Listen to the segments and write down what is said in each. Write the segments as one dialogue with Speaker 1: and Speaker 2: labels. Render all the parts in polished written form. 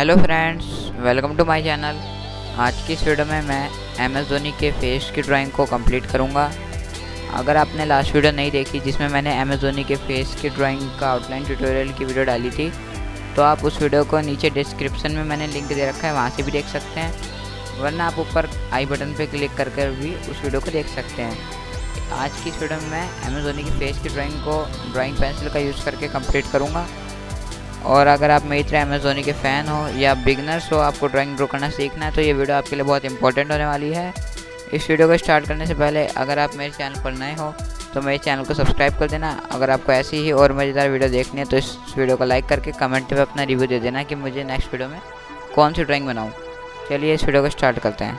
Speaker 1: Hello friends, welcome to my channel. आज की इस वीडियो में मैं MS धोनी के फेस की ड्राइंग को कंप्लीट करूंगा। अगर आपने लास्ट वीडियो नहीं देखी जिसमें मैंने MS धोनी के फेस की ड्राइंग का आउटलाइन ट्यूटोरियल की वीडियो डाली थी, तो आप उस वीडियो को नीचे डिस्क्रिप्शन में मैंने लिंक दे रखा है, वहाँ से भी देख सकते हैं, वरना आप ऊपर आई बटन पर क्लिक करके भी उस वीडियो को देख सकते हैं। आज की इस वीडियो में मैं MS धोनी की फेस की ड्राइंग को ड्राइंग पेंसिल का यूज़ करके कंप्लीट करूँगा। और अगर आप मेरी तरह MS धोनी के फ़ैन हो या बिगनर्स हो, आपको ड्राइंग ड्रॉ करना सीखना है, तो ये वीडियो आपके लिए बहुत इंपॉर्टेंट होने वाली है। इस वीडियो को स्टार्ट करने से पहले अगर आप मेरे चैनल पर नए हो तो मेरे चैनल को सब्सक्राइब कर देना। अगर आपको ऐसी ही और मज़ेदार वीडियो देखनी है तो इस वीडियो को लाइक करके कमेंट में अपना रिव्यू दे देना कि मुझे नेक्स्ट वीडियो में कौन सी ड्राइंग बनाऊँ। चलिए इस वीडियो को स्टार्ट करते हैं।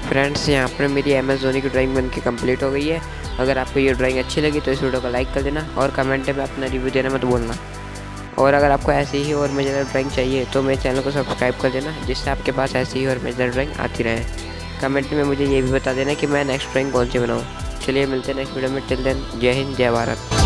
Speaker 2: फ्रेंड्स, यहाँ पर मेरी MS धोनी की ड्राइंग बनके कंप्लीट हो गई है। अगर आपको ये ड्राइंग अच्छी लगी तो इस वीडियो को लाइक कर देना और कमेंट में अपना रिव्यू देना मत भूलना। और अगर आपको ऐसी ही और मज़ेदार ड्राइंग चाहिए तो मेरे चैनल को सब्सक्राइब कर देना, जिससे आपके पास ऐसी ही और मज़ेदार ड्राइंग आती रहे। कमेंट में मुझे ये भी बता देना कि मैं नेक्स्ट ड्राइंग कौन सी बनाऊँ। चलिए मिलते हैं नेक्स्ट वीडियो में। टिल देन, जय हिंद, जय भारत।